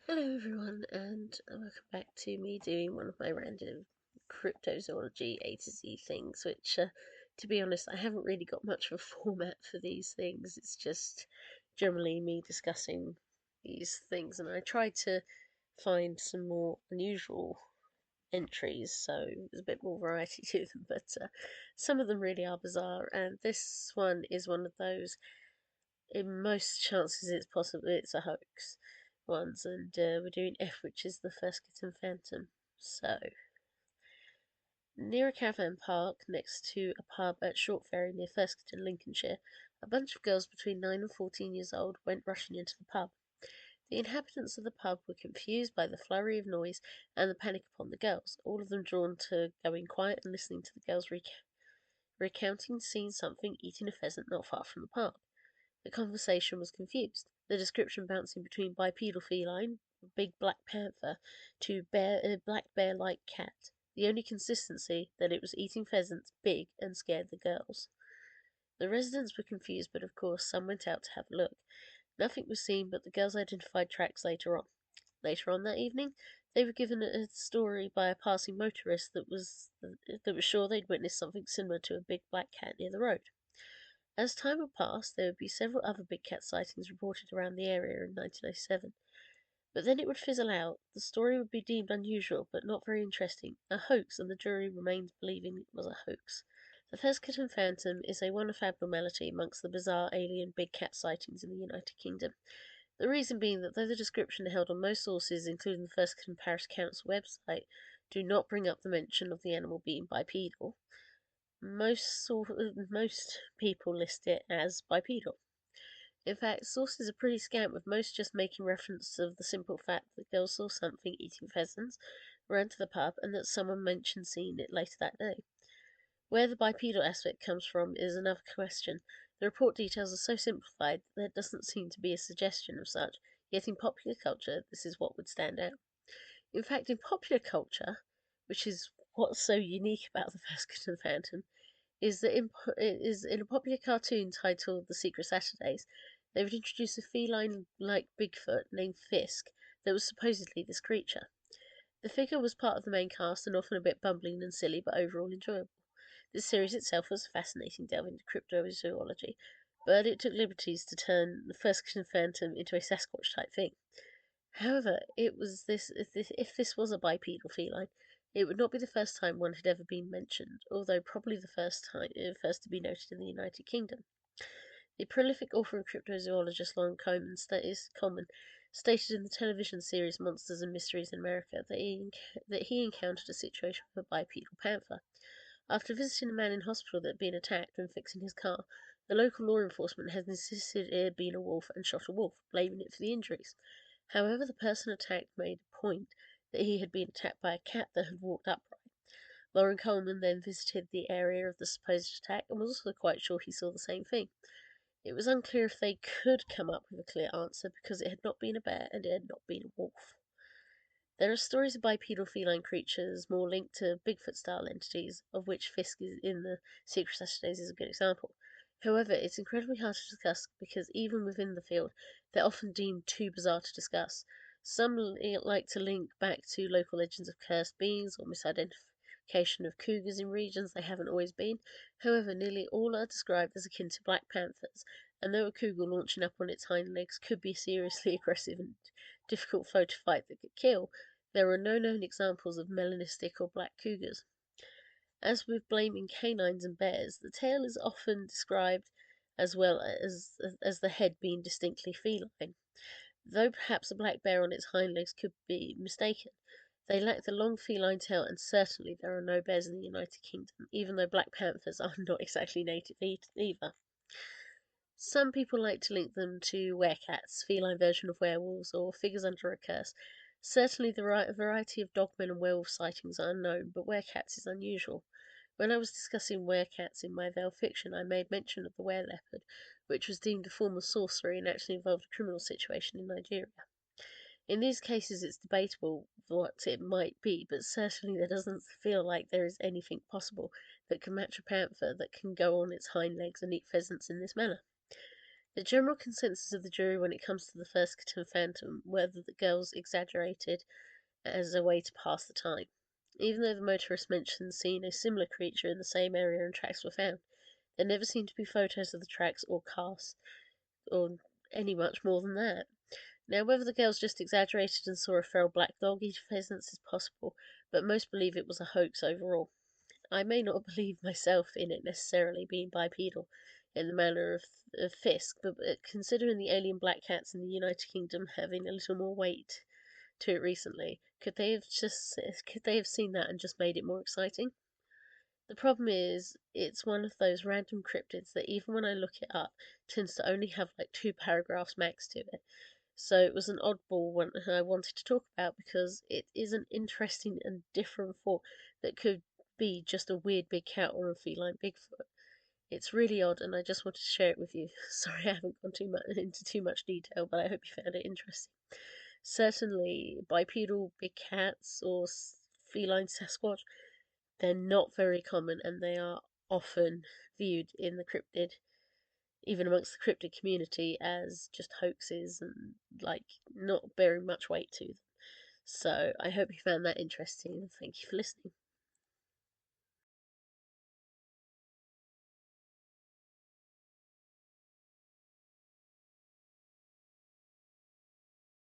Hello everyone, and welcome back to me doing one of my random cryptozoology A to Z things, which, to be honest, I haven't really got much of a format for these things. It's just generally me discussing these things, and I tried to find some more unusual entries, so there's a bit more variety to them, but some of them really are bizarre, and this one is one of those. In most chances, it's possible it's a hoax ones, and we're doing F, which is the Fiskerton Phantom. So, near a caravan park next to a pub at Short Ferry near Fiskerton, Lincolnshire, a bunch of girls between 9 and 14 years old went rushing into the pub. The inhabitants of the pub were confused by the flurry of noise and the panic upon the girls, all of them drawn to going quiet and listening to the girls recounting seeing something eating a pheasant not far from the park. The conversation was confused, the description bouncing between bipedal feline, big black panther, to black bear-like cat. The only consistency that it was eating pheasants, big, and scared the girls. The residents were confused, but of course some went out to have a look. Nothing was seen, but the girls identified tracks later on. Later on that evening, they were given a story by a passing motorist that was sure they'd witnessed something similar to a big black cat near the road. As time would pass, there would be several other big cat sightings reported around the area in 1907. But then it would fizzle out. The story would be deemed unusual, but not very interesting, a hoax, and the jury remained believing it was a hoax. The Fiskerton Phantom is a one-off abnormality amongst the bizarre alien big cat sightings in the United Kingdom. The reason being that though the description held on most sources, including the Fiskerton Parish Council website, do not bring up the mention of the animal being bipedal, most people list it as bipedal. In fact, sources are pretty scant, with most just making reference to the simple fact that girls saw something eating pheasants, ran to the pub, and that someone mentioned seeing it later that day. Where the bipedal aspect comes from is another question. The report details are so simplified that there doesn't seem to be a suggestion of such, yet in popular culture this is what would stand out. In fact, in popular culture, which is what's so unique about the Fiskerton Phantom, is that in a popular cartoon titled The Secret Saturdays, they would introduce a feline like Bigfoot named Fisk that was supposedly this creature. The figure was part of the main cast and often a bit bumbling and silly, but overall enjoyable. This series itself was a fascinating delve into cryptozoology, but it took liberties to turn the Fiskerton Phantom into a Sasquatch type thing. However, if this was a bipedal feline, it would not be the first time one had ever been mentioned, although probably the first to be noted in the United Kingdom. The prolific author and cryptozoologist Lauren Coleman stated in the television series Monsters and Mysteries in America that he encountered a situation with a bipedal panther. After visiting a man in hospital that had been attacked and fixing his car, the local law enforcement had insisted it had been a wolf and shot a wolf, blaming it for the injuries. However, the person attacked made a point that he had been attacked by a cat that had walked upright. Lauren Coleman then visited the area of the supposed attack and was also quite sure he saw the same thing. It was unclear if they could come up with a clear answer because it had not been a bear and it had not been a wolf. There are stories of bipedal feline creatures more linked to Bigfoot-style entities, of which Fisk in the Secret Saturdays is a good example. However, it's incredibly hard to discuss because even within the field, they're often deemed too bizarre to discuss. Some like to link back to local legends of cursed beings or misidentification of cougars in regions they haven't always been. However, nearly all are described as akin to black panthers, and though a cougar launching up on its hind legs could be a seriously aggressive and difficult foe to fight that could kill, there are no known examples of melanistic or black cougars. As with blaming canines and bears, the tail is often described as well as the head being distinctly feline. Though perhaps a black bear on its hind legs could be mistaken, they lack the long feline tail, and certainly there are no bears in the United Kingdom, even though black panthers are not exactly native either. Some people like to link them to werecats, feline version of werewolves, or figures under a curse. Certainly the variety of dogmen and werewolf sightings are unknown, but werecats is unusual. When I was discussing werecats in my veiled fiction, I made mention of the were-leopard, which was deemed a form of sorcery and actually involved a criminal situation in Nigeria. In these cases, it's debatable what it might be, but certainly there doesn't feel like there is anything possible that can match a panther that can go on its hind legs and eat pheasants in this manner. The general consensus of the jury when it comes to the Fiskerton Phantom were that the girls exaggerated as a way to pass the time. Even though the motorist mentioned seeing a similar creature in the same area and tracks were found, there never seemed to be photos of the tracks or casts, or any much more than that. Now, whether the girls just exaggerated and saw a feral black dog eat pheasants is possible, but most believe it was a hoax overall. I may not believe myself in it necessarily being bipedal in the manner of Fisk, but considering the alien black cats in the United Kingdom having a little more weight to it recently, could they have seen that and just made it more exciting? The problem is, it's one of those random cryptids that even when I look it up, tends to only have like 2 paragraphs max to it. So it was an oddball one I wanted to talk about because it is an interesting and different form that could be just a weird big cat or a feline Bigfoot. It's really odd, and I just wanted to share it with you. Sorry, I haven't gone into too much detail, but I hope you found it interesting. Certainly, bipedal big cats or feline Sasquatch, they're not very common, and they are often viewed in the cryptid, even amongst the cryptid community, as just hoaxes and like not bearing much weight to them. So I hope you found that interesting. Thank you for listening.